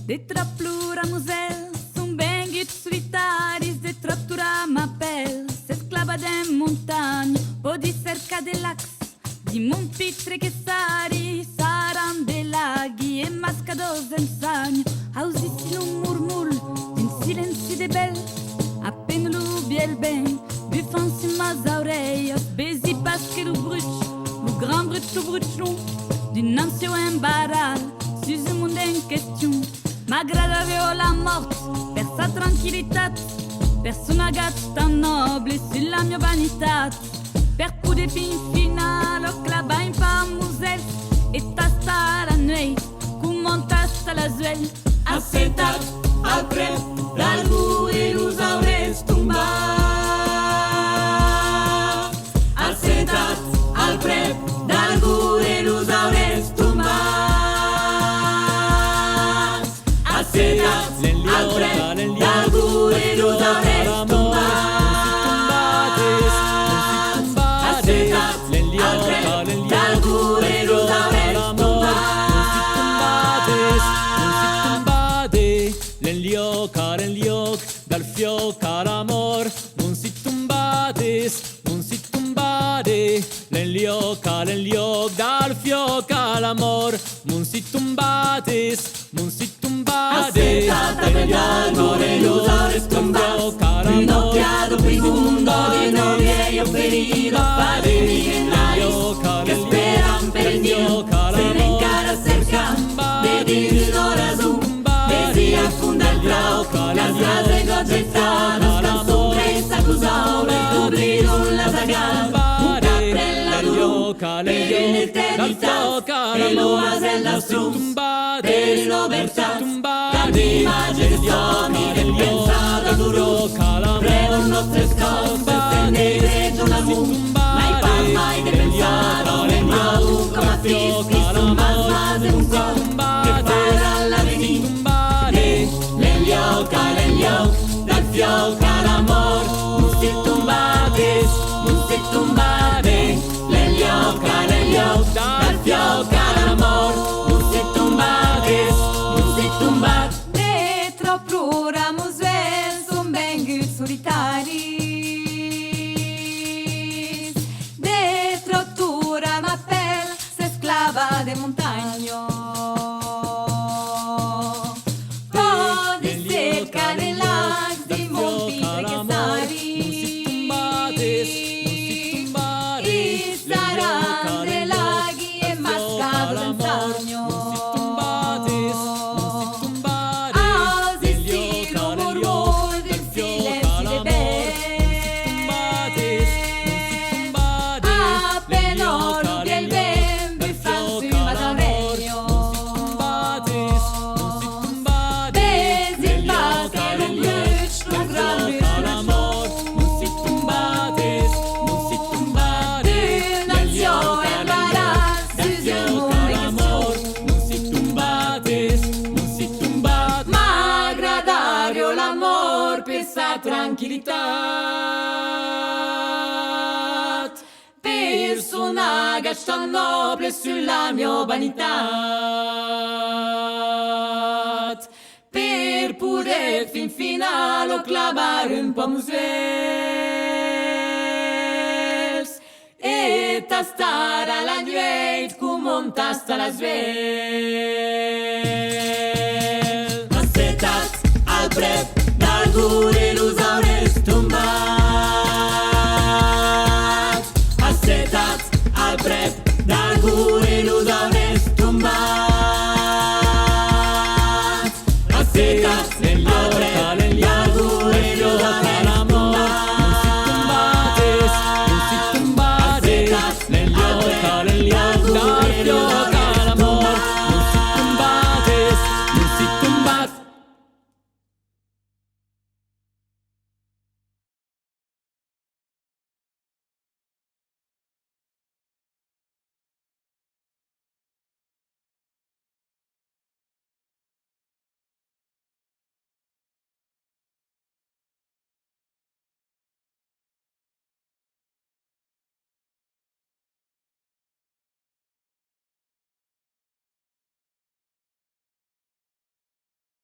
de tra pluramusels, un benguit solitaris, de troptura m'appel, s'esclava de montagne, podi cerca de lacs, di monpitre che sari, saran de laghi e mascados ensagno, ausissi un murmul, in silenzi de bel, apen lubi el ben, bufansi mas aureias, besi parce que lu grand bruch d'un ansio embarras, sus un monde en question, m'aggradava la morte, per sa tranquillitat, per son agat tan noble, sur la mia vanitat, per pude fin final, o clava in famusel, e tasta la nuit, cum tasta la zuel, Assetat al prep d'algú i los haurés tombat. Assetat al prep d'algú i los haurés tombat. Assetat al prep d'algú i los haurés tombat. Assetat al prep d'algú i los haurés tombat. L'enlioc dal fioc a l'amor, non si tombades, l'enlioc dal fioc a l'amor, non si tombades. Assetat all'albero e los haurés tombat. Un occhiado profundo di novie ferido, padri e nais que esperan per el Dios, se le encara cerca de dins l'orazú, desia funda el trau, las de gogettadas, can sobre s'accusau, le cobriron las agas, un cappella d'uru, per l'eternità, e l'uas el nostrum, per l'obertà, l'immagine di somni del pensato duro, prego il nostre scos per stendere giù la mu, mai pas mai de pensato, ne mau com a fis, qui son mas de un cor, che farà l'avenir, l'enlioc dal fioc a l'amor, non si tombades, l'enlioc dal fioc a l'amor, non si tombades. de tropura musels, un benguit solitaris, de troptura m'appel, s'esclava de montagno. Pode cerca de lacs, di monpitre che sari, i saran de laghi e mascados ensagno. Tranquillità personaggio tan noble sulla mia vanità, per poter fin finale clavare un po' musels e tastare alla nuit come tasta la svel. Assetat al prep d'algú i los haurés tombat. Assetat al prep d'algú